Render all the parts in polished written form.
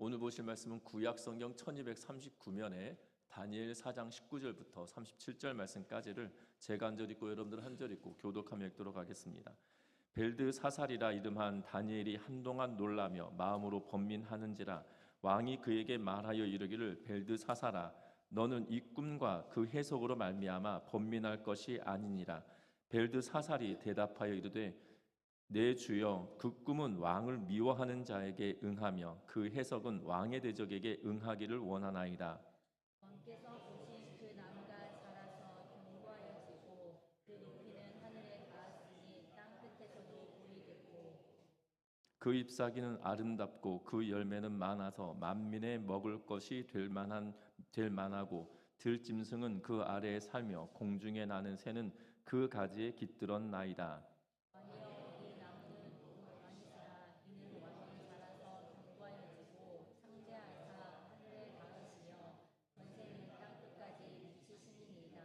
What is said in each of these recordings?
오늘 보실 말씀은 구약 성경 1239면에 다니엘 4장 19절부터 37절 말씀까지를 제가 한 절 읽고 여러분들 한 절 읽고 교독하며 읽도록 하겠습니다. 벨드사살이라 이름한 다니엘이 한동안 놀라며 마음으로 번민하는지라 왕이 그에게 말하여 이르기를 벨드사살아 너는 이 꿈과 그 해석으로 말미암아 번민할 것이 아니니라. 벨드사살이 대답하여 이르되 내 주여 그 꿈은 왕을 미워하는 자에게 응하며 그 해석은 왕의 대적에게 응하기를 원하나이다. 왕께서 보신 그 나무가 자라서 견고하여지고 그 높이는 하늘에 닿았으니 땅 끝에서도 보이겠고 그 잎사귀는 아름답고 그 열매는 많아서 만민의 먹을 것이 될 만하고 들짐승은 그 아래에 살며 공중에 나는 새는 그 가지에 깃들었나이다. 왕이여 이 나무는 왕이시라 이는 왕이 자라서 견고하여지고 창대하사 하늘에 닿으시며 권세는 땅 끝까지 미치시니이다.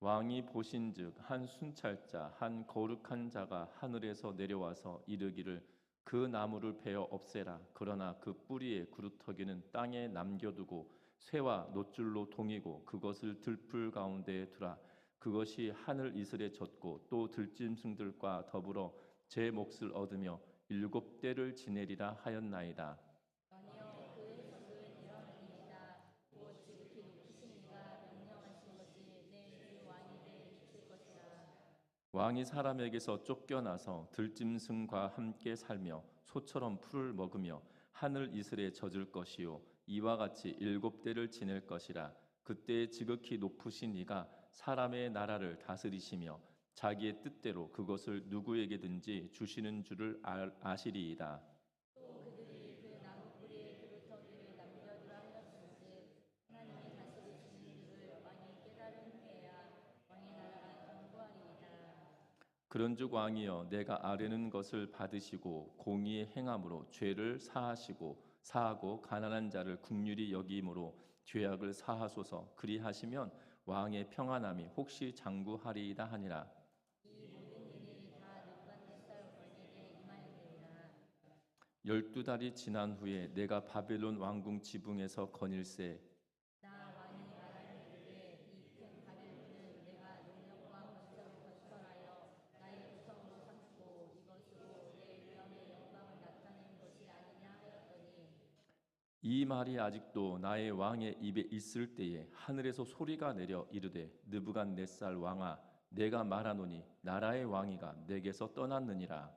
왕이 보신즉 한 순찰자 한 거룩한 자가 하늘에서 내려와서 이르기를 그 나무를 베어 없애라. 그러나 그 뿌리의 구루터기는 땅에 남겨두고 쇠와 놋줄로 동이고 그것을 들풀 가운데에 두라. 그것이 하늘 이슬에 젖고 또 들짐승들과 더불어 제 몫을 얻으며 7대를 지내리라 하였나이다. 왕이여 그 해석은 이러하니이다. 곧 지극히 높으신 이가 명령하신 것이 내 주 왕이 되에 미칠 것이라. 왕이 사람에게서 쫓겨나서 들짐승과 함께 살며 소처럼 풀을 먹으며 하늘 이슬에 젖을 것이요 이와 같이 7대를 지낼 것이라. 그때 지극히 높으신 이가 사람의 나라를 다스리시며 자기의 뜻대로 그것을 누구에게든지 주시는 줄을 아시리이다. 또 그들이 그 나무 뿌리에 구루터기를 남겨두라 하였은즉 하나님이 다스리시는 줄을 왕이 깨달은 후에야 왕의 나라가 견고하리이다. 그런즉 왕이여 내가 아뢰는 것을 받으시고 공의의 행함으로 죄를 사하고 가난한 자를 긍휼히 여김으로 죄악을 사하소서. 그리하시면 왕의 평안함이 혹시 장구하리이다 하니라. 이 모든 일이 다 느부갓네살 왕에게 임하였느니라. 12달이 지난 후에 내가 바벨론 왕궁 지붕에서 거닐세. 나 왕이 말하기를 이 큰 바벨론은 내가 능력과 권세로 건설하여 나의 구성으로 삼고 이것으로 내 위엄의 영광을 나타낸 것이 아니냐 하였더니 이 말이 아직도 나의 왕의 입에 있을 때에 하늘에서 소리가 내려 이르되 느부갓네살 왕아 내가 말하노니 나라의 왕이가 내게서 떠났느니라.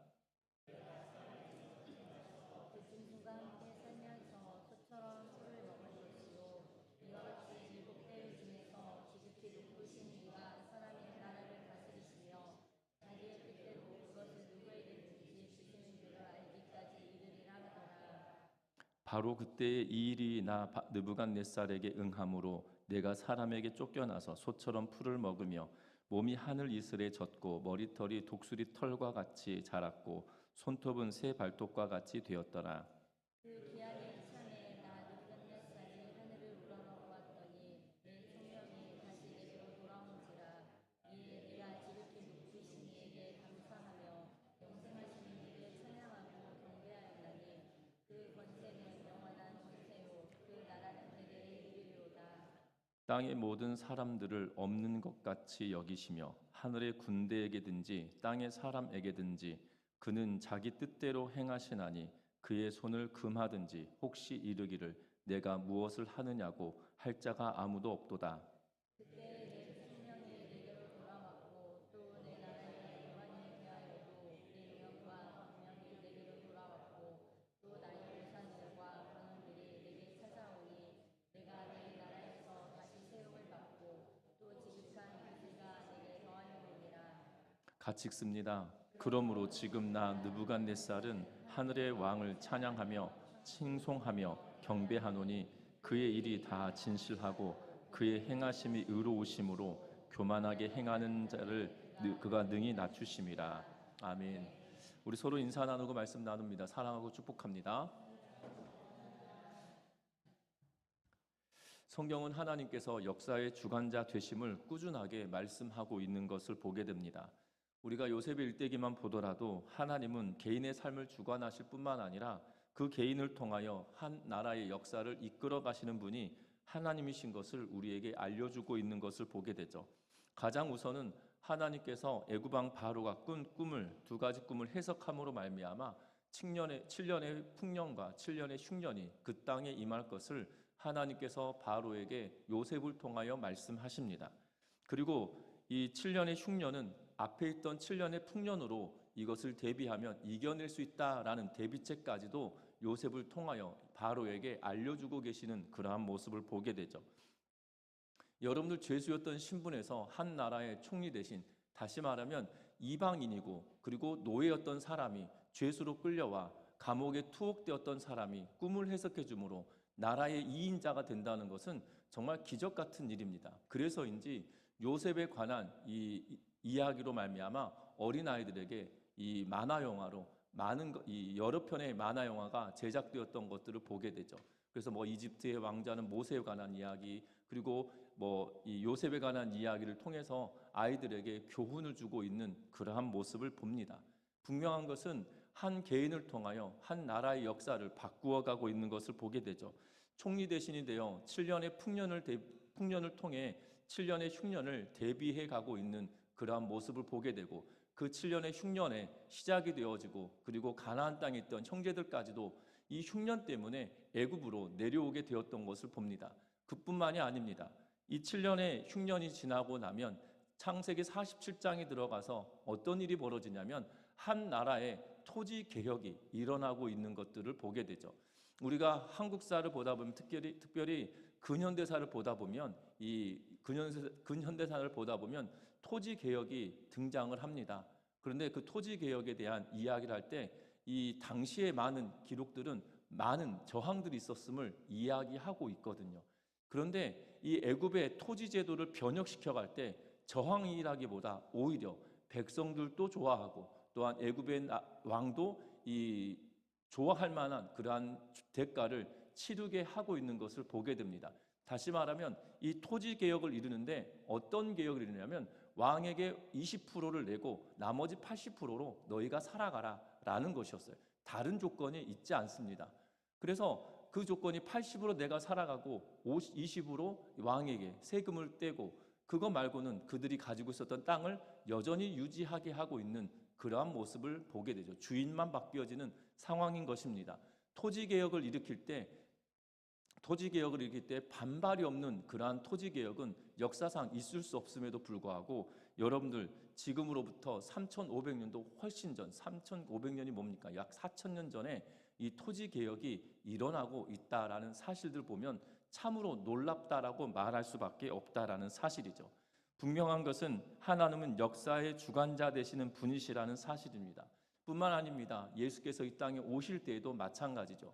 그 짐승과 함께 살면서 소처럼 풀을 먹을 것이요 이와 같이 7대를 지내서 지극히 높으신 이가 사람의 나라를 다스리시며 자기의 뜻대로 그것을 누구에게든지 주시는 줄을 알기까지 이르리라 하더라. 바로 그때에 이 일이 나 느부갓네살에게 응함으로 내가 사람에게 쫓겨나서 소처럼 풀을 먹으며 몸이 하늘 이슬에 젖고 머리털이 독수리 털과 같이 자랐고 손톱은 새 발톱과 같이 되었더라. 그 기한의 이참에 나 느부갓네살이 하늘을 우러러보았더니 내 총명이 다시 내게로 돌아온지라. 이에 내가 지극히 높으신 이에게 감사하며 영생하신 이에게 찬양하고 경배하였나니 그 권세는 영원한 권세요 그 나라는 대대에 이르리로다. 땅의 모든 사람들을 없는 것 같이 여기시며 하늘의 군대에게든지 땅의 사람에게든지 그는 자기 뜻대로 행하시나니 그의 손을 금하든지 혹시 이르기를 내가 무엇을 하느냐고 할 자가 아무도 없도다. 그때 내 총명이 내게로 돌아왔고 또 내 나라의 영광에 대하여도 내 위엄과 광명이 내게로 돌아왔고 또 나의 우상들과 관원들이 내게 찾아오니 내가 내 나라에서 다시 세움을 받고 또 지극한 권세가 내게 더하여오니라. 같이 읽습니다. 그러므로 지금 나 느부갓네살은 하늘의 왕을 찬양하며 칭송하며 경배하노니 그의 일이 다 진실하고 그의 행하심이 의로우심으로 교만하게 행하는 자를 그가 능히 낮추심이라. 아멘. 우리 서로 인사 나누고 말씀 나눕니다. 사랑하고 축복합니다. 성경은 하나님께서 역사의 주관자 되심을 꾸준하게 말씀하고 있는 것을 보게 됩니다. 우리가 요셉의 일대기만 보더라도 하나님은 개인의 삶을 주관하실 뿐만 아니라 그 개인을 통하여 한 나라의 역사를 이끌어 가시는 분이 하나님이신 것을 우리에게 알려주고 있는 것을 보게 되죠. 가장 우선은 하나님께서 애굽 왕 바로가 꾼 꿈을, 두 가지 꿈을 해석함으로 말미암아 7년의 풍년과 7년의 흉년이 그 땅에 임할 것을 하나님께서 바로에게 요셉을 통하여 말씀하십니다. 그리고 이 7년의 흉년은 앞에 있던 7년의 풍년으로 이것을 대비하면 이겨낼 수 있다라는 대비책까지도 요셉을 통하여 바로에게 알려주고 계시는 그러한 모습을 보게 되죠. 여러분들 죄수였던 신분에서 한 나라의 총리 대신, 다시 말하면 이방인이고 그리고 노예였던 사람이 죄수로 끌려와 감옥에 투옥되었던 사람이 꿈을 해석해 주므로 나라의 2인자가 된다는 것은 정말 기적 같은 일입니다. 그래서인지 요셉에 관한 이 이야기로 말미암아 어린아이들에게 이 만화 영화로 이 여러 편의 만화 영화가 제작되었던 것들을 보게 되죠. 그래서 이집트의 왕자는 모세에 관한 이야기, 그리고 이 요셉에 관한 이야기를 통해서 아이들에게 교훈을 주고 있는 그러한 모습을 봅니다. 분명한 것은 한 개인을 통하여 한 나라의 역사를 바꾸어 가고 있는 것을 보게 되죠. 총리 대신이 되어 7년의 풍년을 통해 7년의 흉년을 대비해 가고 있는 그러한 모습을 보게 되고, 그 7년의 흉년에 시작이 되어지고 그리고 가나안 땅에 있던 형제들까지도 이 흉년 때문에 애굽으로 내려오게 되었던 것을 봅니다. 그뿐만이 아닙니다. 이 7년의 흉년이 지나고 나면 창세기 47장에 들어가서 어떤 일이 벌어지냐면 한 나라의 토지 개혁이 일어나고 있는 것들을 보게 되죠. 우리가 한국사를 보다 보면 특별히 근현대사를 보다 보면 이 근현대사를 보다 보면 토지 개혁이 등장을 합니다. 그런데 그 토지 개혁에 대한 이야기를 할 때 이 당시의 많은 기록들은 많은 저항들이 있었음을 이야기하고 있거든요. 그런데 이 애굽의 토지 제도를 변혁시켜 갈 때 저항이라기보다 오히려 백성들도 좋아하고 또한 애굽의 왕도 이 좋아할 만한 그러한 대가를 치르게 하고 있는 것을 보게 됩니다. 다시 말하면 이 토지 개혁을 이루는데 어떤 개혁을 이루냐면 왕에게 20%를 내고 나머지 80%로 너희가 살아가라 라는 것이었어요. 다른 조건이 있지 않습니다. 그래서 그 조건이 80으로 내가 살아가고 20으로 왕에게 세금을 떼고, 그거 말고는 그들이 가지고 있었던 땅을 여전히 유지하게 하고 있는 그러한 모습을 보게 되죠. 주인만 바뀌어지는 상황인 것입니다. 토지 개혁을 일으킬 때 반발이 없는 그러한 토지 개혁은 역사상 있을 수 없음에도 불구하고, 여러분들 지금으로부터 3,500년도 훨씬 전, 3,500년이 뭡니까? 약 4,000년 전에 이 토지 개혁이 일어나고 있다라는 사실들 보면 참으로 놀랍다라고 말할 수밖에 없다라는 사실이죠. 분명한 것은 하나님은 역사의 주관자 되시는 분이시라는 사실입니다. 뿐만 아닙니다. 예수께서 이 땅에 오실 때에도 마찬가지죠.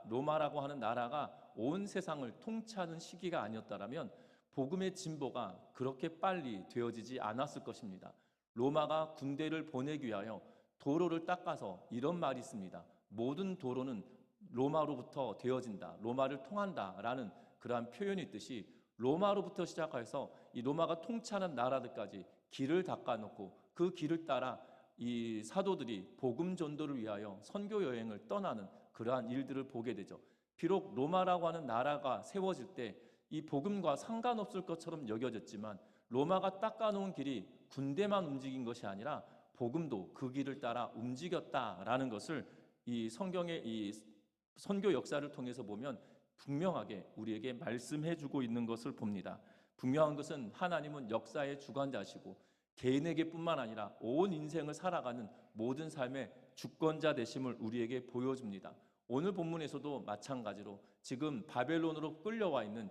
로마라고 하는 나라가 온 세상을 통치하는 시기가 아니었다라면 복음의 진보가 그렇게 빨리 되어지지 않았을 것입니다. 로마가 군대를 보내기 위하여 도로를 닦아서 이런 말이 있습니다. 모든 도로는 로마로부터 되어진다, 로마를 통한다라는 그러한 표현이 있듯이 로마로부터 시작해서 이 로마가 통치하는 나라들까지 길을 닦아놓고 그 길을 따라 이 사도들이 복음 전도를 위하여 선교 여행을 떠나는 그러한 일들을 보게 되죠. 비록 로마라고 하는 나라가 세워질 때 이 복음과 상관없을 것처럼 여겨졌지만 로마가 닦아놓은 길이 군대만 움직인 것이 아니라 복음도 그 길을 따라 움직였다라는 것을 이 성경의 이 선교 역사를 통해서 보면 분명하게 우리에게 말씀해주고 있는 것을 봅니다. 분명한 것은 하나님은 역사의 주관자시고 개인에게뿐만 아니라 온 인생을 살아가는 모든 삶의 주권자 되심을 우리에게 보여줍니다. 오늘 본문에서도 마찬가지로 지금 바벨론으로 끌려와 있는,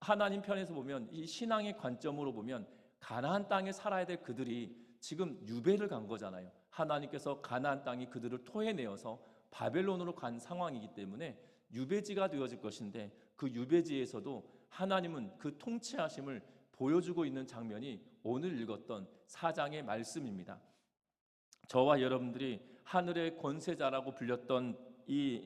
하나님 편에서 보면 이 신앙의 관점으로 보면 가나안 땅에 살아야 될 그들이 지금 유배를 간 거잖아요. 하나님께서 가나안 땅이 그들을 토해내어서 바벨론으로 간 상황이기 때문에 유배지가 되어질 것인데, 그 유배지에서도 하나님은 그 통치하심을 보여주고 있는 장면이 오늘 읽었던 4장의 말씀입니다. 저와 여러분들이 하늘의 권세자라고 불렸던 이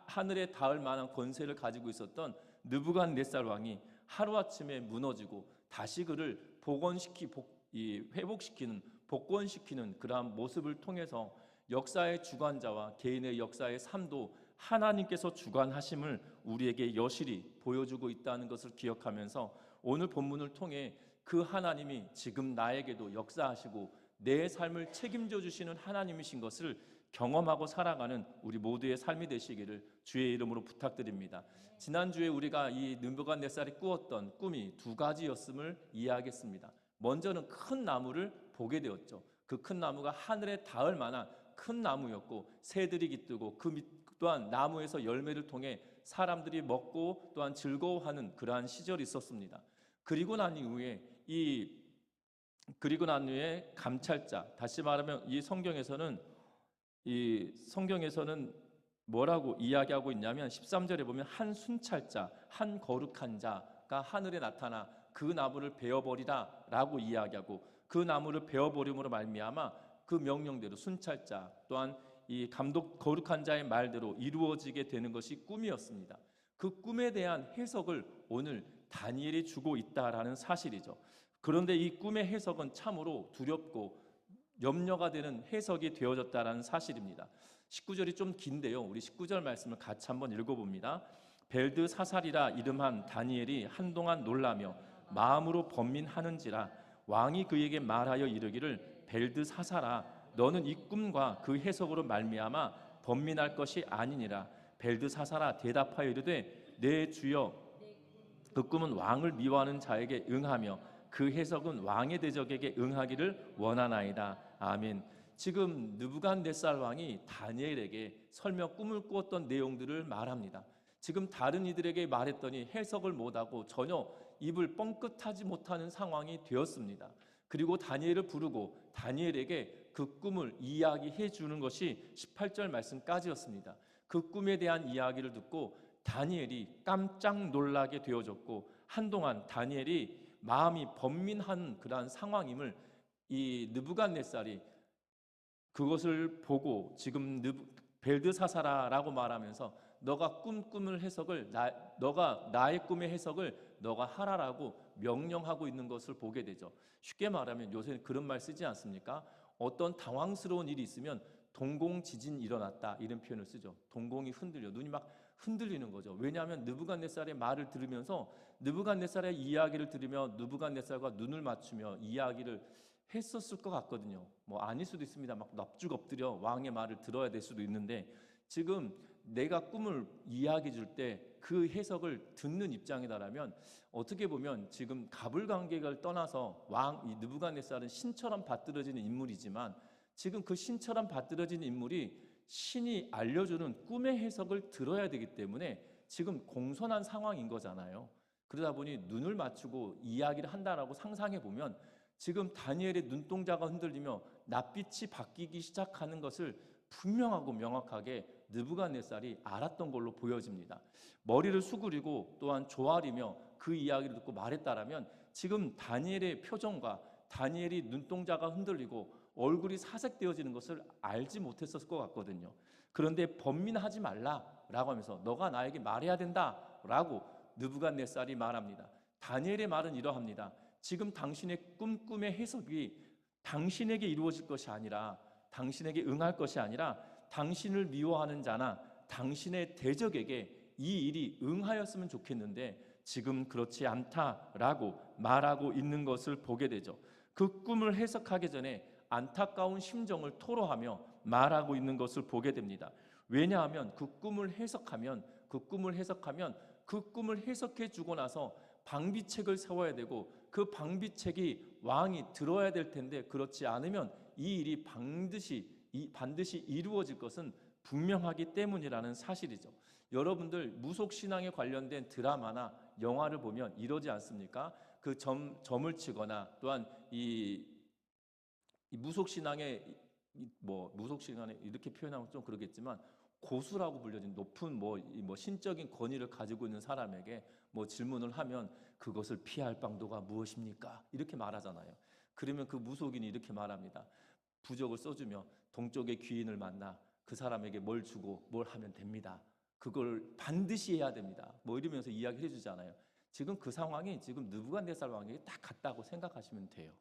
하늘에 닿을 만한 권세를 가지고 있었던 느부갓네살 왕이 하루아침에 무너지고 다시 그를 복원시키는 복권시키는 그러한 모습을 통해서 역사의 주관자와 개인의 역사의 삶도 하나님께서 주관하심을 우리에게 여실히 보여주고 있다는 것을 기억하면서 오늘 본문을 통해 그 하나님이 지금 나에게도 역사하시고 내 삶을 책임져 주시는 하나님이신 것을 경험하고 살아가는 우리 모두의 삶이 되시기를 주의 이름으로 부탁드립니다. 지난주에 우리가 이 느부갓네살이 꾸었던 꿈이 두 가지였음을 이해하겠습니다. 먼저는 큰 나무를 보게 되었죠. 그 큰 나무가 하늘에 닿을 만한 큰 나무였고 새들이 깃들고 그 또한 나무에서 열매를 통해 사람들이 먹고 또한 즐거워하는 그러한 시절이 있었습니다. 그리고 난 이후에 감찰자, 다시 말하면 이 성경에서는 뭐라고 이야기하고 있냐면 13절에 보면 한 순찰자, 한 거룩한 자가 하늘에 나타나 그 나무를 베어버리라라고 이야기하고 그 나무를 베어버림으로 말미암아 그 명령대로 순찰자 또한 이 감독 거룩한 자의 말대로 이루어지게 되는 것이 꿈이었습니다. 그 꿈에 대한 해석을 오늘 다니엘이 주고 있다라는 사실이죠. 그런데 이 꿈의 해석은 참으로 두렵고 염려가 되는 해석이 되어졌다라는 사실입니다. 19절이 좀 긴데요. 우리 19절 말씀을 같이 한번 읽어봅니다. 벨드사살이라 이름한 다니엘이 한동안 놀라며 마음으로 번민하는지라 왕이 그에게 말하여 이르기를 벨드사살아 너는 이 꿈과 그 해석으로 말미암아 번민할 것이 아니니라. 벨드사살아 대답하여 이르되 내 주여 그 꿈은 왕을 미워하는 자에게 응하며 그 해석은 왕의 대적에게 응하기를 원하나이다. 아멘. 지금 느부갓네살 왕이 다니엘에게 설명 꿈을 꾸었던 내용들을 말합니다. 지금 다른 이들에게 말했더니 해석을 못하고 전혀 입을 뻥끗하지 못하는 상황이 되었습니다. 그리고 다니엘을 부르고 다니엘에게 그 꿈을 이야기해 주는 것이 18절 말씀까지였습니다. 그 꿈에 대한 이야기를 듣고 다니엘이 깜짝 놀라게 되어졌고 한동안 다니엘이 마음이 번민한 그러한 상황임을 이 느부갓네살이 그것을 보고 지금 벨드사사라라고 말하면서 너가 꿈을 해석을 너가 나의 꿈의 해석을 너가 하라라고 명령하고 있는 것을 보게 되죠. 쉽게 말하면 요새 그런 말 쓰지 않습니까? 어떤 당황스러운 일이 있으면 동공 지진이 일어났다 이런 표현을 쓰죠. 동공이 흔들려 눈이 막 흔들리는 거죠. 왜냐하면 느부갓네살의 말을 들으면서 느부갓네살의 이야기를 들으며 느부갓네살과 눈을 맞추며 이야기를 했었을 것 같거든요. 뭐 아닐 수도 있습니다. 막 납죽 엎드려 왕의 말을 들어야 될 수도 있는데 지금 내가 꿈을 이야기해 줄 때 그 해석을 듣는 입장이다라면 어떻게 보면 지금 가불관계를 떠나서 이 느부갓네살은 신처럼 받들어지는 인물이지만 지금 그 신처럼 받들어지는 인물이 신이 알려주는 꿈의 해석을 들어야 되기 때문에 지금 공손한 상황인 거잖아요. 그러다 보니 눈을 맞추고 이야기를 한다라고 상상해 보면 지금 다니엘의 눈동자가 흔들리며 낯빛이 바뀌기 시작하는 것을 분명하고 명확하게 느부갓네살이 알았던 걸로 보여집니다. 머리를 수그리고 또한 조아리며 그 이야기를 듣고 말했다라면 지금 다니엘의 표정과 다니엘이 눈동자가 흔들리고 얼굴이 사색되어지는 것을 알지 못했었을 것 같거든요. 그런데 번민하지 말라라고 하면서 너가 나에게 말해야 된다라고 느부갓네살이 말합니다. 다니엘의 말은 이러합니다. 지금 당신의 꿈의 해석이 당신에게 이루어질 것이 아니라 당신에게 응할 것이 아니라 당신을 미워하는 자나 당신의 대적에게 이 일이 응하였으면 좋겠는데 지금 그렇지 않다라고 말하고 있는 것을 보게 되죠. 그 꿈을 해석하기 전에 안타까운 심정을 토로하며 말하고 있는 것을 보게 됩니다. 왜냐하면 그 꿈을 해석하면 그 꿈을 해석해 주고 나서 방비책을 세워야 되고 그 방비책이 왕이 들어야 될 텐데 그렇지 않으면 이 일이 반드시 이루어질 것은 분명하기 때문이라는 사실이죠. 여러분들 무속신앙에 관련된 드라마나 영화를 보면 이러지 않습니까? 그 점을 치거나 또한 이 무속신앙에 무속신앙에 이렇게 표현하면 좀 그러겠지만 고수라고 불려진 높은 신적인 권위를 가지고 있는 사람에게 질문을 하면 그것을 피할 방도가 무엇입니까? 이렇게 말하잖아요. 그러면 그 무속인이 이렇게 말합니다. 부적을 써주며 동쪽의 귀인을 만나 그 사람에게 뭘 주고 뭘 하면 됩니다. 그걸 반드시 해야 됩니다. 이러면서 이야기를 해주잖아요. 지금 그 상황이 지금 느부갓네살 왕에게 딱 같다고 생각하시면 돼요.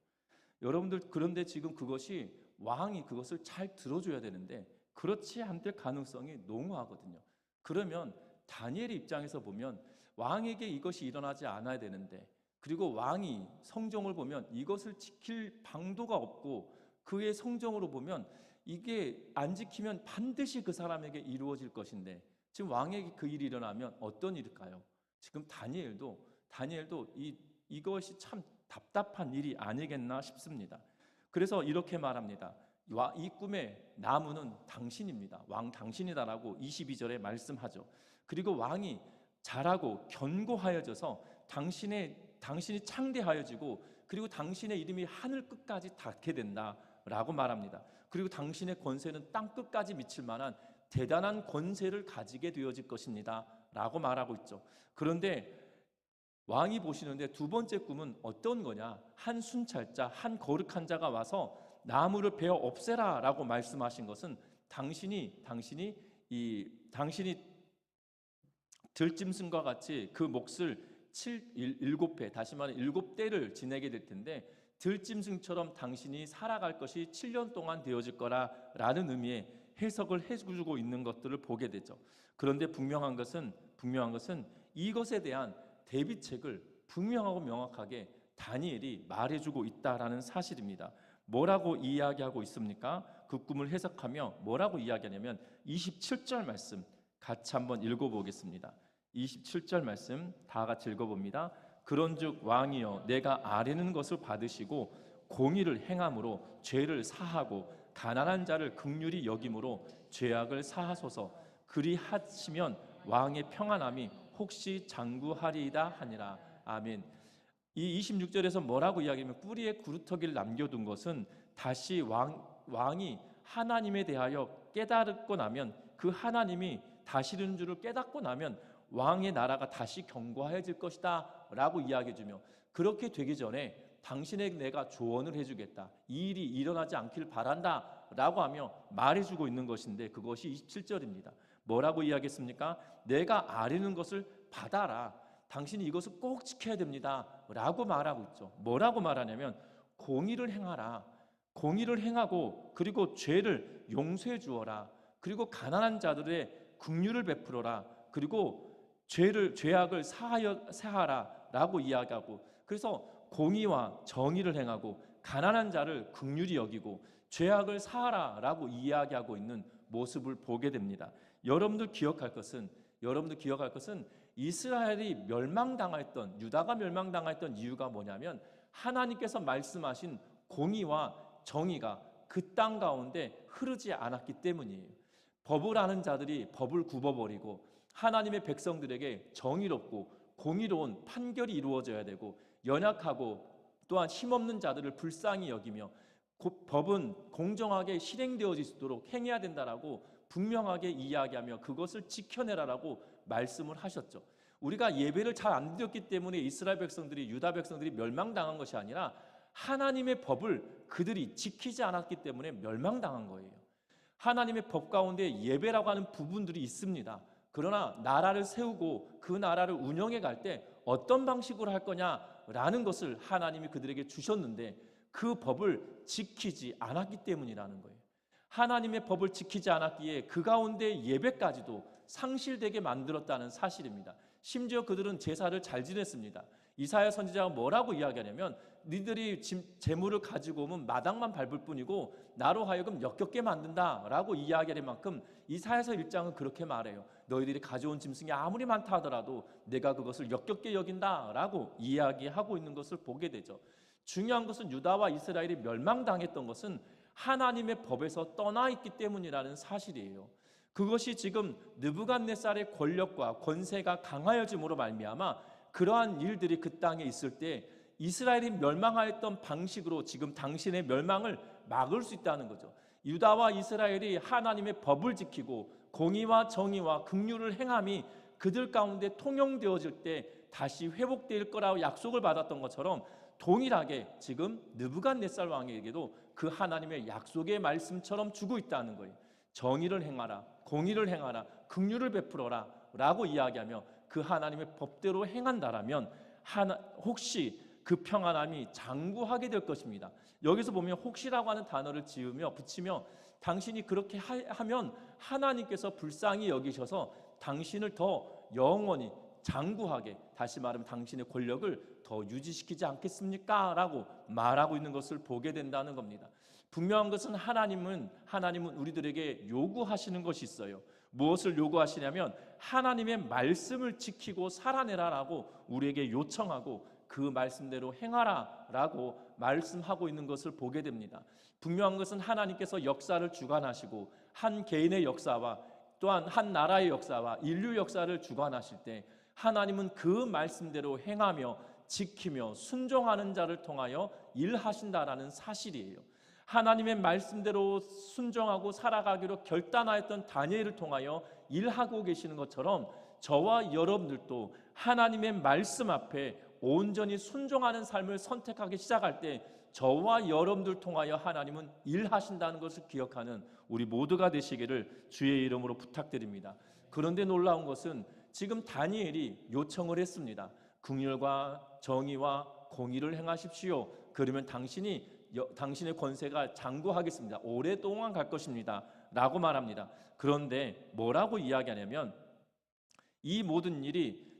여러분들 그런데 지금 그것이 왕이 그것을 잘 들어줘야 되는데 그렇지 않을 가능성이 농후하거든요. 그러면 다니엘의 입장에서 보면 왕에게 이것이 일어나지 않아야 되는데, 그리고 왕이 성정을 보면 이것을 지킬 방도가 없고, 그의 성정으로 보면 이게 안 지키면 반드시 그 사람에게 이루어질 것인데, 지금 왕에게 그 일이 일어나면 어떤 일일까요? 지금 다니엘도 이것이 참 답답한 일이 아니겠나 싶습니다. 그래서 이렇게 말합니다. 이 꿈의 나무는 당신입니다. 왕 당신이다라고 22절에 말씀하죠. 그리고 왕이 잘하고 견고하여져서 당신이 창대하여지고, 그리고 당신의 이름이 하늘 끝까지 닿게 된다라고 말합니다. 그리고 당신의 권세는 땅 끝까지 미칠 만한 대단한 권세를 가지게 되어질 것입니다 라고 말하고 있죠. 그런데 왕이 보시는데 두 번째 꿈은 어떤 거냐? 한 순찰자, 한 거룩한 자가 와서 나무를 베어 없애라 라고 말씀하신 것은 당신이 들짐승과 같이 그 몫을 7회, 다시 말해 7대를 지내게 될 텐데, 들짐승처럼 당신이 살아갈 것이 7년 동안 되어질 거라라는 의미의 해석을 해주고 있는 것들을 보게 되죠. 그런데 분명한 것은 이것에 대한 대비책을 분명하고 명확하게 다니엘이 말해주고 있다라는 사실입니다. 뭐라고 이야기하고 있습니까? 그 꿈을 해석하며 뭐라고 이야기하냐면 27절 말씀 같이 한번 읽어보겠습니다. 27절 말씀 다 같이 읽어봅니다. 그런즉 왕이여, 내가 아뢰는 것을 받으시고 공의를 행함으로 죄를 사하고 가난한 자를 긍휼히 여김으로 죄악을 사하소서. 그리하시면 왕의 평안함이 혹시 장구하리이다 하니라. 아멘. 이 26절에서 뭐라고 이야기하면, 뿌리에 구루터기를 남겨둔 것은 다시 왕이 하나님에 대하여 깨닫고 나면, 그 하나님이 다시는 줄을 깨닫고 나면 왕의 나라가 다시 견고해질 것이다 라고 이야기해주며, 그렇게 되기 전에 당신에게 내가 조언을 해주겠다, 이 일이 일어나지 않길 바란다 라고 하며 말해주고 있는 것인데, 그것이 27절입니다. 뭐라고 이야기했습니까? 내가 아뢰는 것을 받아라, 당신이 이것을 꼭 지켜야 됩니다 라고 말하고 있죠. 뭐라고 말하냐면 공의를 행하라, 공의를 행하고 그리고 죄를 용서해 주어라, 그리고 가난한 자들의 긍휼을 베풀어라, 그리고 죄악을 사하라 라고 이야기하고, 그래서 공의와 정의를 행하고 가난한 자를 긍휼히 여기고 죄악을 사하라 라고 이야기하고 있는 모습을 보게 됩니다. 여러분들 기억할 것은 이스라엘이 멸망당했던, 유다가 멸망당했던 이유가 뭐냐면, 하나님께서 말씀하신 공의와 정의가 그 땅 가운데 흐르지 않았기 때문이에요. 법을 아는 자들이 법을 굽어버리고 하나님의 백성들에게 정의롭고 공의로운 판결이 이루어져야 되고, 연약하고 또한 힘없는 자들을 불쌍히 여기며 법은 공정하게 실행되어질 수 있도록 행해야 된다라고 분명하게 이야기하며 그것을 지켜내라라고 말씀을 하셨죠. 우리가 예배를 잘 안 드렸기 때문에 이스라엘 백성들이, 유다 백성들이 멸망당한 것이 아니라 하나님의 법을 그들이 지키지 않았기 때문에 멸망당한 거예요. 하나님의 법 가운데 예배라고 하는 부분들이 있습니다. 그러나 나라를 세우고 그 나라를 운영해 갈 때 어떤 방식으로 할 거냐라는 것을 하나님이 그들에게 주셨는데, 그 법을 지키지 않았기 때문이라는 거예요. 하나님의 법을 지키지 않았기에 그 가운데 예배까지도 상실되게 만들었다는 사실입니다. 심지어 그들은 제사를 잘 지냈습니다. 이사야 선지자가 뭐라고 이야기하냐면, 니들이 재물을 가지고 오면 마당만 밟을 뿐이고 나로 하여금 역겹게 만든다라고 이야기할 만큼 이사야서 1장은 그렇게 말해요. 너희들이 가져온 짐승이 아무리 많다 하더라도 내가 그것을 역겹게 여긴다라고 이야기하고 있는 것을 보게 되죠. 중요한 것은 유다와 이스라엘이 멸망당했던 것은 하나님의 법에서 떠나 있기 때문이라는 사실이에요. 그것이 지금 느부갓네살의 권력과 권세가 강하여짐으로 말미암아 그러한 일들이 그 땅에 있을 때 이스라엘이 멸망하였던 방식으로 지금 당신의 멸망을 막을 수 있다는 거죠. 유다와 이스라엘이 하나님의 법을 지키고 공의와 정의와 긍휼을 행함이 그들 가운데 통용되어질 때 다시 회복될 거라고 약속을 받았던 것처럼, 동일하게 지금 느부갓네살 왕에게도 그 하나님의 약속의 말씀처럼 주고 있다는 거예요. 정의를 행하라, 공의를 행하라, 긍휼을 베풀어라 라고 이야기하며 그 하나님의 법대로 행한다라면 혹시 그 평안함이 장구하게 될 것입니다. 여기서 보면 혹시라고 하는 단어를 붙이며 당신이 그렇게 하면 하나님께서 불쌍히 여기셔서 당신을 더 영원히 장구하게, 다시 말하면 당신의 권력을 더 유지시키지 않겠습니까? 라고 말하고 있는 것을 보게 된다는 겁니다. 분명한 것은 하나님은 우리들에게 요구하시는 것이 있어요. 무엇을 요구하시냐면 하나님의 말씀을 지키고 살아내라라고 우리에게 요청하고 그 말씀대로 행하라라고 말씀하고 있는 것을 보게 됩니다. 분명한 것은 하나님께서 역사를 주관하시고 한 개인의 역사와 또한 한 나라의 역사와 인류 역사를 주관하실 때 하나님은 그 말씀대로 행하며 지키며 순종하는 자를 통하여 일하신다라는 사실이에요. 하나님의 말씀대로 순종하고 살아가기로 결단하였던 다니엘을 통하여 일하고 계시는 것처럼 저와 여러분들도 하나님의 말씀 앞에 온전히 순종하는 삶을 선택하기 시작할 때 저와 여러분들 통하여 하나님은 일하신다는 것을 기억하는 우리 모두가 되시기를 주의 이름으로 부탁드립니다. 그런데 놀라운 것은 지금 다니엘이 요청을 했습니다. 긍휼과 정의와 공의를 행하십시오. 그러면 당신의 권세가 장구하겠습니다. 오랫동안 갈 것입니다. 라고 말합니다. 그런데 뭐라고 이야기하냐면 이 모든 일이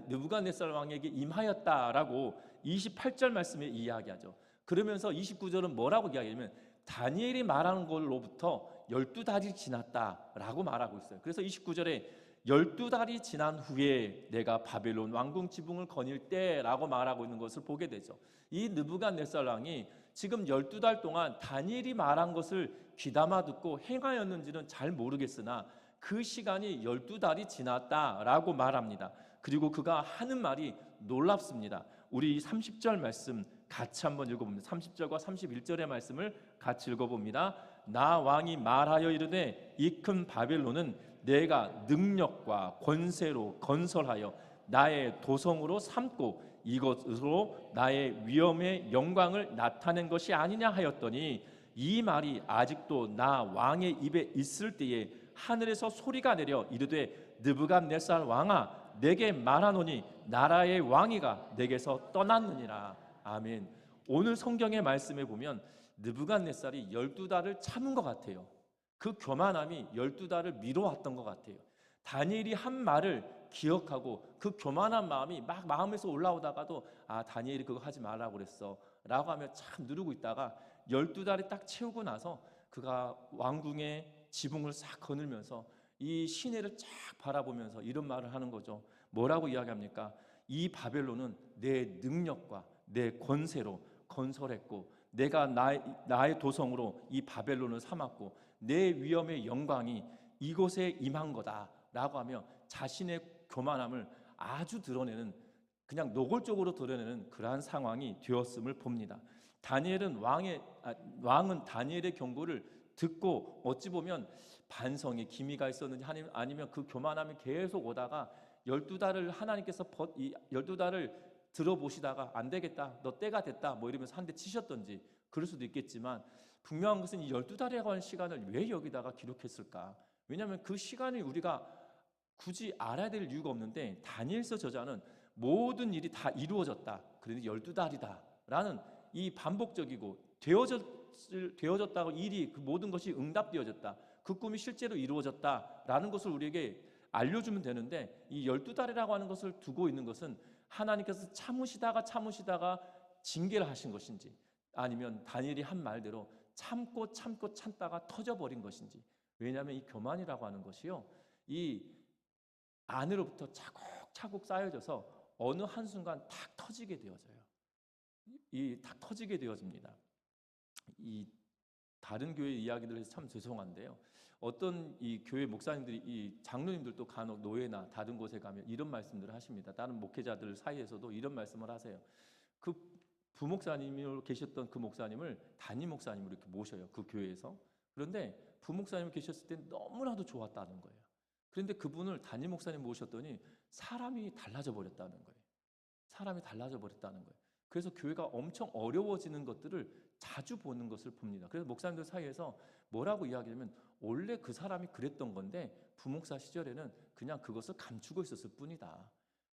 느부갓네살 왕에게 임하였다라고 28절 말씀에 이야기하죠. 그러면서 29절은 뭐라고 이야기하냐면 다니엘이 말하는 걸로부터 12달이 지났다라고 말하고 있어요. 그래서 29절에 12달이 지난 후에 내가 바벨론 왕궁 지붕을 거닐 때라고 말하고 있는 것을 보게 되죠. 이 느부갓네살 왕이 지금 12달 동안 다니엘이 말한 것을 귀담아 듣고 행하였는지는 잘 모르겠으나 그 시간이 12달이 지났다라고 말합니다. 그리고 그가 하는 말이 놀랍습니다. 우리 30절 말씀 같이 한번 읽어봅니다. 30절과 31절의 말씀을 같이 읽어봅니다. 나 왕이 말하여 이르되 이 큰 바벨론은 내가 능력과 권세로 건설하여 나의 도성으로 삼고 이것으로 나의 위엄의 영광을 나타낸 것이 아니냐 하였더니 이 말이 아직도 나 왕의 입에 있을 때에 하늘에서 소리가 내려 이르되 느부갓네살 왕아 내게 말하노니 나라의 왕위가 내게서 떠났느니라. 아멘. 오늘 성경의 말씀에 보면 느부갓네살이 12달을 참은 것 같아요. 그 교만함이 12달을 미뤄왔던 것 같아요. 다니엘이 한 말을 기억하고 그 교만한 마음이 막 마음에서 올라오다가도 다니엘이 그거 하지 말라고 그랬어 라고 하며 참 누르고 있다가 12달이 딱 채우고 나서 그가 왕궁의 지붕을 싹 거닐면서 이 시내를 쫙 바라보면서 이런 말을 하는 거죠. 뭐라고 이야기합니까? 이 바벨론은 내 능력과 내 권세로 건설했고 내가 나의 도성으로 이 바벨론을 삼았고 내 위엄의 영광이 이곳에 임한 거다라고 하며 자신의 교만함을 아주 드러내는, 그냥 노골적으로 드러내는 그러한 상황이 되었음을 봅니다. 왕은 다니엘의 경고를 듣고 어찌 보면 반성의 기미가 있었는지 아니면 그 교만함이 계속 오다가 12달을 하나님께서 12달을 들어보시다가 안 되겠다, 너 때가 됐다 뭐 이러면서 한 대 치셨던지 그럴 수도 있겠지만 분명한 것은 이 12달에 관한 시간을 왜 여기다가 기록했을까? 왜냐하면 그 시간을 우리가 굳이 알아야 될 이유가 없는데 다니엘서 저자는 모든 일이 다 이루어졌다, 그런데 12달이다 라는 이 반복적이고 되어졌다고 일이 그 모든 것이 응답되어졌다, 그 꿈이 실제로 이루어졌다라는 것을 우리에게 알려주면 되는데 이 12달이라고 하는 것을 두고 있는 것은 하나님께서 참으시다가 징계를 하신 것인지 아니면 다니엘이 한 말대로 참고 참다가 터져버린 것인지. 왜냐하면 이 교만이라고 하는 것이요, 이 안으로부터 차곡차곡 쌓여져서 어느 한순간 탁 터지게 되어져요. 탁 터지게 되어집니다. 이 다른 교회 이야기들 해서 참 죄송한데요, 어떤 이 교회 목사님들이, 이 장로님들도 간혹 노예나 다른 곳에 가면 이런 말씀들을 하십니다. 다른 목회자들 사이에서도 이런 말씀을 하세요. 그 부목사님으로 계셨던 그 목사님을 담임 목사님으로 이렇게 모셔요, 그 교회에서. 그런데 부목사님 계셨을 때 너무나도 좋았다는 거예요. 그런데 그분을 담임 목사님 모셨더니 사람이 달라져 버렸다는 거예요. 사람이 달라져 버렸다는 거예요. 그래서 교회가 엄청 어려워지는 것들을 자주 보는 것을 봅니다. 그래서 목사님들 사이에서 뭐라고 이야기하면 원래 그 사람이 그랬던 건데 부목사 시절에는 그냥 그것을 감추고 있었을 뿐이다.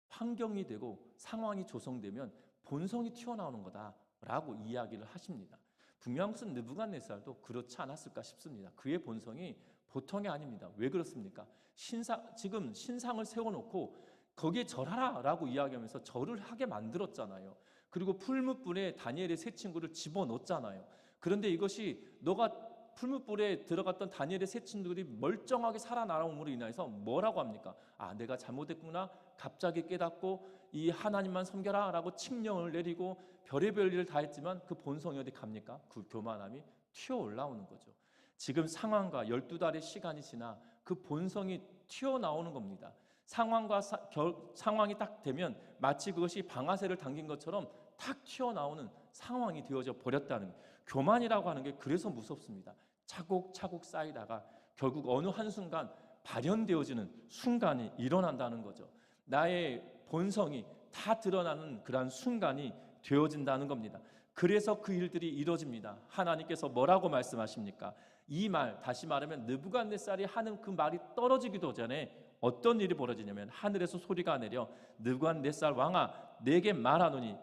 환경이 되고 상황이 조성되면 본성이 튀어나오는 거다라고 이야기를 하십니다. 분명한 것은 느부갓네살도 그렇지 않았을까 싶습니다. 그의 본성이 보통이 아닙니다. 왜 그렇습니까? 지금 신상을 세워놓고 거기에 절하라라고 이야기하면서 절을 하게 만들었잖아요. 그리고 풀무불에 다니엘의 세 친구를 집어넣었잖아요. 그런데 이것이 너가 풀무불에 들어갔던 다니엘의 세 친구들이 멀쩡하게 살아남음으로 인해서 뭐라고 합니까? 내가 잘못했구나. 갑자기 깨닫고 이 하나님만 섬겨라 라고 칙령을 내리고 별의별 일을 다 했지만 그 본성이 어디 갑니까? 그 교만함이 튀어 올라오는 거죠. 지금 상황과 12달의 시간이 지나 그 본성이 튀어나오는 겁니다. 상황이 딱 되면 마치 그것이 방아쇠를 당긴 것처럼 탁 튀어나오는 상황이 되어져 버렸다는 거예요. 교만이라고 하는 게 그래서 무섭습니다. 차곡차곡 쌓이다가 결국 어느 한순간 발현되어지는 순간이 일어난다는 거죠. 나의 본성이 다 드러나는 그러한 순간이 되어진다는 겁니다. 그래서 그 일들이 이루어집니다. 하나님께서 뭐라고 말씀하십니까? 이 말, 다시 말하면 느부갓네살이 하는 그 말이 떨어지기도 전에 어떤 일이 벌어지냐면 하늘에서 소리가 내려 느부갓네살 왕아 내게 말하노니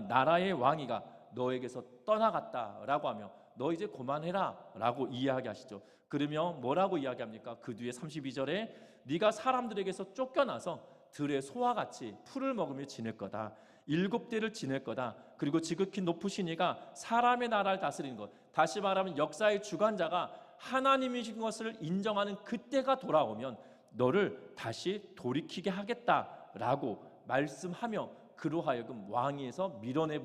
나라의 왕이가 너에게서 떠나갔다라고 하며 너 이제 그만해라 라고 이야기하시죠. 그러며 뭐라고 이야기합니까? 그 뒤에 32절에 네가 사람들에게서 쫓겨나서 들의 소와 같이 풀을 먹으며 지낼 거다. 7대를 지낼 거다. 그리고 지극히 높으신 이가 사람의 나라를 다스리는 것, 다시 말하면 역사의 주관자가 하나님이신 것을 인정하는 그때가 돌아오면 너를 다시 돌이키게 하겠다라고 말씀하며 그로 하여금 왕위에서 밀어내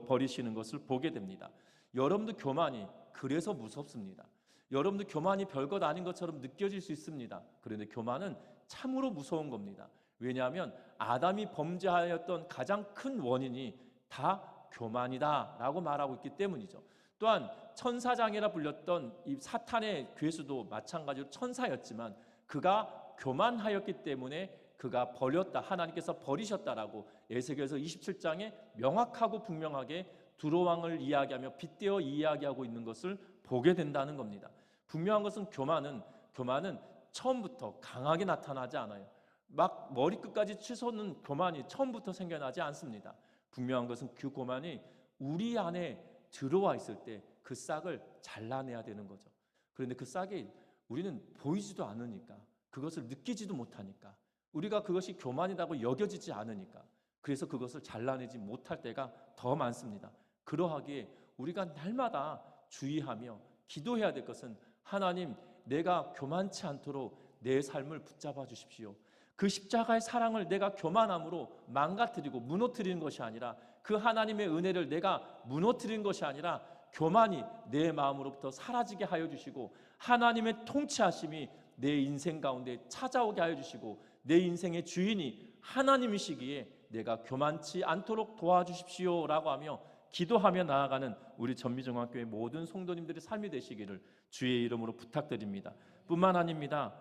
버리시는 것을 보게 됩니다. 여러분도 교만이 그래서 무섭습니다. 여러분도 교만이 별것 아닌 것처럼 느껴질 수 있습니다. 그런데 교만은 참으로 무서운 겁니다. 왜냐하면 아담이 범죄하였던 가장 큰 원인이 다 교만이다라고 말하고 있기 때문이죠. 또한 천사장이라 불렸던 이 사탄의 괴수도 마찬가지로 천사였지만 그가 교만하였기 때문에 그가 버렸다, 하나님께서 버리셨다라고 에스겔서 27장에 명확하고 분명하게 두로왕을 이야기하며 빗대어 이야기하고 있는 것을 보게 된다는 겁니다. 분명한 것은 교만은 처음부터 강하게 나타나지 않아요. 막 머리끝까지 치솟는 교만이 처음부터 생겨나지 않습니다. 분명한 것은 그 교만이 우리 안에 들어와 있을 때 그 싹을 잘라내야 되는 거죠. 그런데 그 싹이 우리는 보이지도 않으니까, 그것을 느끼지도 못하니까, 우리가 그것이 교만이라고 여겨지지 않으니까, 그래서 그것을 잘라내지 못할 때가 더 많습니다. 그러하기에 우리가 날마다 주의하며 기도해야 될 것은 하나님, 내가 교만치 않도록 내 삶을 붙잡아 주십시오. 그 십자가의 사랑을 내가 교만함으로 망가뜨리고 무너뜨리는 것이 아니라, 그 하나님의 은혜를 내가 무너뜨리는 것이 아니라 교만이 내 마음으로부터 사라지게 하여 주시고 하나님의 통치하심이 내 인생 가운데 찾아오게 하여 주시고 내 인생의 주인이 하나님이시기에 내가 교만치 않도록 도와주십시오 라고 하며 기도하며 나아가는 우리 전미정학교의 모든 성도님들의 삶이 되시기를 주의 이름으로 부탁드립니다. 뿐만 아닙니다.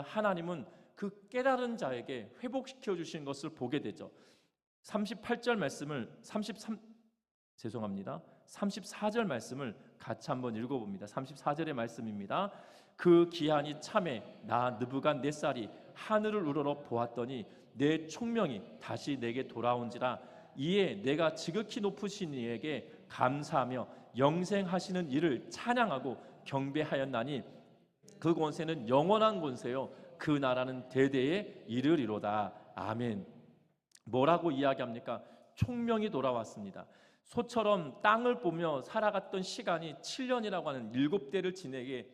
하나님은 그 깨달은 자에게 회복시켜 주신 것을 보게 되죠. 38절 말씀을 34절 말씀을 같이 한번 읽어봅니다. 34절의 말씀입니다. 그 기한이 참에 나 느부갓네살이 하늘을 우러러 보았더니 내 총명이 다시 내게 돌아온지라. 이에 내가 지극히 높으신 이에게 감사하며 영생하시는 이를 찬양하고 경배하였나니 그 권세는 영원한 권세요 그 나라는 대대에 이르리로다. 아멘. 뭐라고 이야기합니까? 총명이 돌아왔습니다. 소처럼 땅을 보며 살아갔던 시간이 7년이라고 하는 7대를 지내게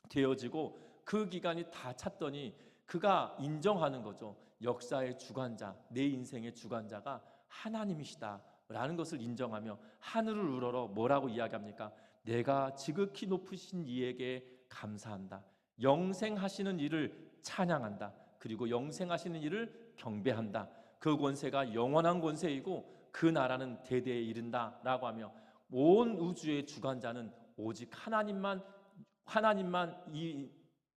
되어지고 그 기간이 다 찼더니 그가 인정하는 거죠. 역사의 주관자, 내 인생의 주관자가 하나님이시다라는 것을 인정하며 하늘을 우러러 뭐라고 이야기합니까? 내가 지극히 높으신 이에게 감사한다. 영생하시는 이를 찬양한다. 그리고 영생하시는 이를 경배한다. 그 권세가 영원한 권세이고 그 나라는 대대에 이른다라고 하며 온 우주의 주관자는 오직 하나님만 이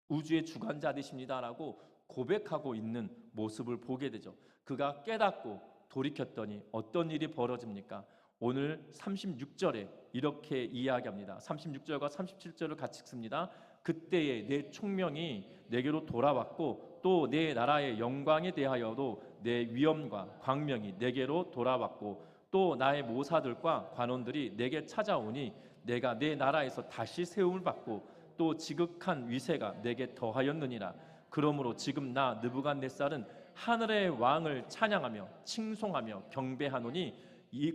우주의 주관자 되십니다라고 고백하고 있는 모습을 보게 되죠. 그가 깨닫고 돌이켰더니 어떤 일이 벌어집니까? 오늘 36절에 이렇게 이야기합니다. 36절과 37절을 같이 읽습니다. 그때에 내 총명이 내게로 돌아왔고 또 내 나라의 영광에 대하여도 내 위엄과 광명이 내게로 돌아왔고 또 나의 모사들과 관원들이 내게 찾아오니 내가 내 나라에서 다시 세움을 받고 또 지극한 위세가 내게 더하였느니라. 그러므로 지금 나 느부갓네살은 하늘의 왕을 찬양하며 칭송하며 경배하노니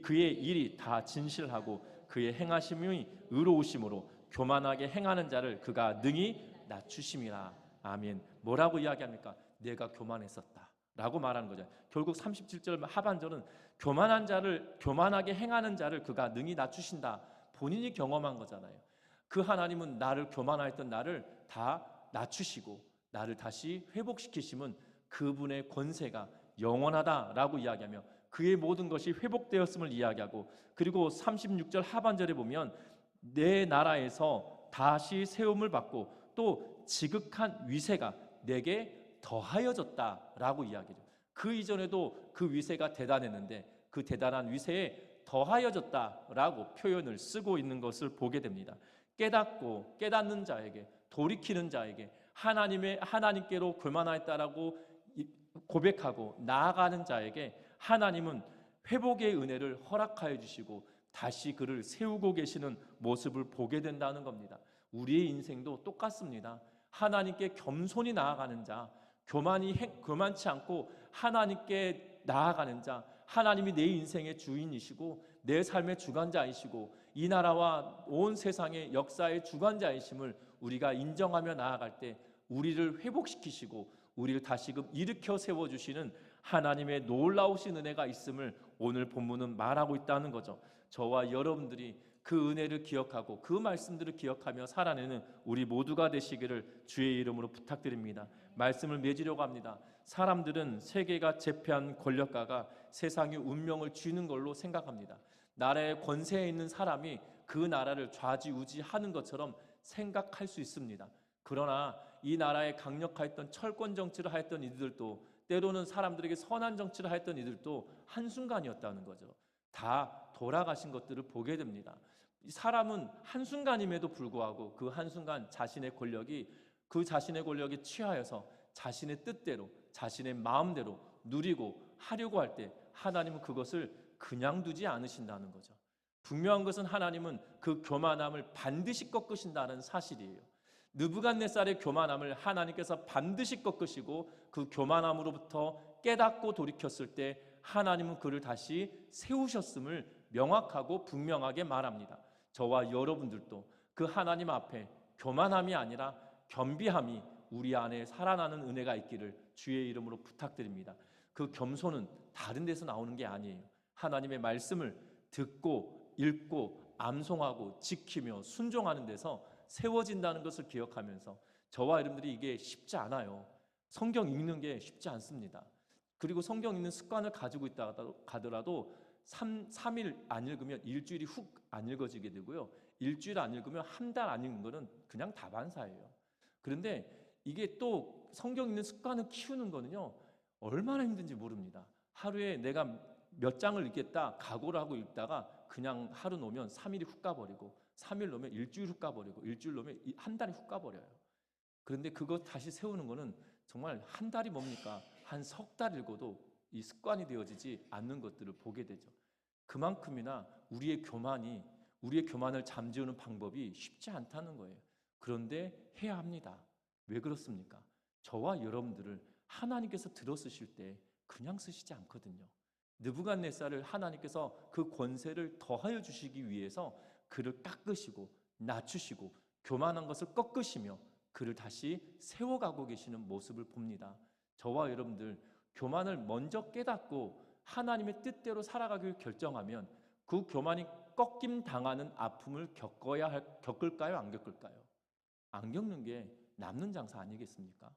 그의 일이 다 진실하고 그의 행하심이 의로우심으로 교만하게 행하는 자를 그가 능히 낮추심이라. 아멘. 뭐라고 이야기합니까? 내가 교만했었다 라고 말하는 거죠. 결국 37절 하반절은 교만한 자를, 교만하게 행하는 자를 그가 능히 낮추신다. 본인이 경험한 거잖아요. 그 하나님은 나를, 교만하였던 나를 다 낮추시고 나를 다시 회복시키심은 그분의 권세가 영원하다라고 이야기하며 그의 모든 것이 회복되었음을 이야기하고, 그리고 36절 하반절에 보면 내 나라에서 다시 세움을 받고 또 지극한 위세가 내게 더하여졌다라고 이야기해요. 그 이전에도 그 위세가 대단했는데 그 대단한 위세에 더하여졌다라고 표현을 쓰고 있는 것을 보게 됩니다. 깨닫고 깨닫는 자에게, 돌이키는 자에게, 하나님께로 교만하였다라고 고백하고 나아가는 자에게 하나님은 회복의 은혜를 허락하여 주시고 다시 그를 세우고 계시는 모습을 보게 된다는 겁니다. 우리의 인생도 똑같습니다. 하나님께 겸손히 나아가는 자, 교만치 않고 하나님께 나아가는 자, 하나님이 내 인생의 주인이시고 내 삶의 주관자이시고 이 나라와 온 세상의 역사의 주관자이심을 우리가 인정하며 나아갈 때 우리를 회복시키시고 우리를 다시금 일으켜 세워주시는 하나님의 놀라우신 은혜가 있음을 오늘 본문은 말하고 있다는 거죠. 저와 여러분들이 그 은혜를 기억하고 그 말씀들을 기억하며 살아내는 우리 모두가 되시기를 주의 이름으로 부탁드립니다. 말씀을 맺으려고 합니다. 사람들은 세계가 제패한 권력가가 세상의 운명을 쥐는 걸로 생각합니다. 나라의 권세에 있는 사람이 그 나라를 좌지우지하는 것처럼 생각할 수 있습니다. 그러나 이 나라에 강력하였던 철권 정치를 하였던 이들도, 때로는 사람들에게 선한 정치를 하였던 이들도 한순간이었다는 거죠. 다 돌아가신 것들을 보게 됩니다. 사람은 한순간임에도 불구하고 그 한순간 자신의 권력이 취하여서 자신의 뜻대로, 자신의 마음대로 누리고 하려고 할 때 하나님은 그것을 그냥 두지 않으신다는 거죠. 분명한 것은 하나님은 그 교만함을 반드시 꺾으신다는 사실이에요. 느부갓네살의 교만함을 하나님께서 반드시 꺾으시고 그 교만함으로부터 깨닫고 돌이켰을 때 하나님은 그를 다시 세우셨음을 명확하고 분명하게 말합니다. 저와 여러분들도 그 하나님 앞에 교만함이 아니라 겸비함이 우리 안에 살아나는 은혜가 있기를 주의 이름으로 부탁드립니다. 그 겸손은 다른 데서 나오는 게 아니에요. 하나님의 말씀을 듣고 읽고 암송하고 지키며 순종하는 데서 세워진다는 것을 기억하면서 저와 여러분들이 이게 쉽지 않아요. 성경 읽는 게 쉽지 않습니다. 그리고 성경 읽는 습관을 가지고 있다 가더라도 3일 안 읽으면 일주일이 훅 안 읽어지게 되고요. 일주일 안 읽으면 한 달 안 읽는 거는 그냥 다반사예요. 그런데 이게 또 성경 읽는 습관을 키우는 거는요, 얼마나 힘든지 모릅니다. 하루에 내가 몇 장을 읽겠다 각오를 하고 읽다가 그냥 하루 놓으면 3일이 훅 가버리고 3일 놓으면 일주일 훅 가버리고 일주일 놓으면 한 달이 훅 가버려요. 그런데 그거 다시 세우는 거는 정말 한 달이 뭡니까? 한 석 달 읽어도 이 습관이 되어지지 않는 것들을 보게 되죠. 그만큼이나 우리의 교만을 잠재우는 방법이 쉽지 않다는 거예요. 그런데 해야 합니다. 왜 그렇습니까? 저와 여러분들을 하나님께서 들어쓰실 때 그냥 쓰시지 않거든요. 느부갓네살을 하나님께서 그 권세를 더하여 주시기 위해서 그를 깎으시고 낮추시고 교만한 것을 꺾으시며 그를 다시 세워가고 계시는 모습을 봅니다. 저와 여러분들 교만을 먼저 깨닫고 하나님의 뜻대로 살아가길 결정하면 그 교만이 꺾임 당하는 아픔을 겪을까요? 안 겪을까요? 안 겪는 게 남는 장사 아니겠습니까?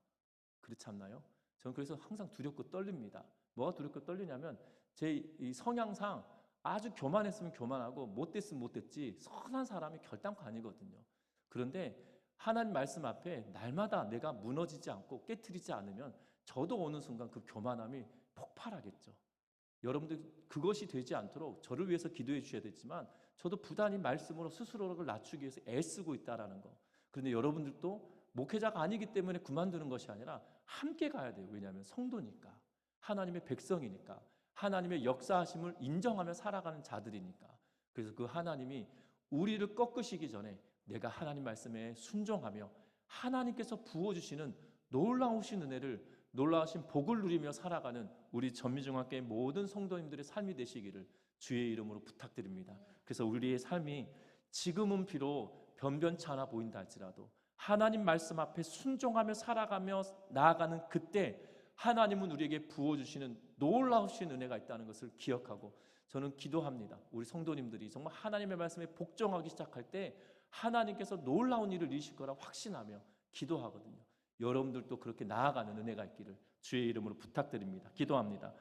그렇지 않나요? 저는 그래서 항상 두렵고 떨립니다. 뭐가 두렵고 떨리냐면 제 이 성향상 아주 교만했으면 교만하고 못됐으면 못됐지 선한 사람이 결단코 아니거든요. 그런데 하나님 말씀 앞에 날마다 내가 무너지지 않고 깨트리지 않으면 저도 어느 순간 그 교만함이 폭발하겠죠. 여러분들 그것이 되지 않도록 저를 위해서 기도해 주셔야 되지만 저도 부단히 말씀으로 스스로를 낮추기 위해서 애쓰고 있다라는 거. 그런데 여러분들도 목회자가 아니기 때문에 그만두는 것이 아니라 함께 가야 돼요. 왜냐하면 성도니까, 하나님의 백성이니까, 하나님의 역사하심을 인정하며 살아가는 자들이니까. 그래서 그 하나님이 우리를 꺾으시기 전에 내가 하나님 말씀에 순종하며 하나님께서 부어주시는 놀라우신 은혜를, 놀라우신 복을 누리며 살아가는 우리 전미중앙교회 모든 성도님들의 삶이 되시기를 주의 이름으로 부탁드립니다. 그래서 우리의 삶이 지금은 비록 변변치 않아 보인다 할지라도 하나님 말씀 앞에 순종하며 살아가며 나아가는 그때 하나님은 우리에게 부어주시는 놀라우신 은혜가 있다는 것을 기억하고, 저는 기도합니다. 우리 성도님들이 정말 하나님의 말씀에 복종하기 시작할 때 하나님께서 놀라운 일을 이루실 거라 확신하며 기도하거든요. 여러분들도 그렇게 나아가는 은혜가 있기를 주의 이름으로 부탁드립니다. 기도합니다.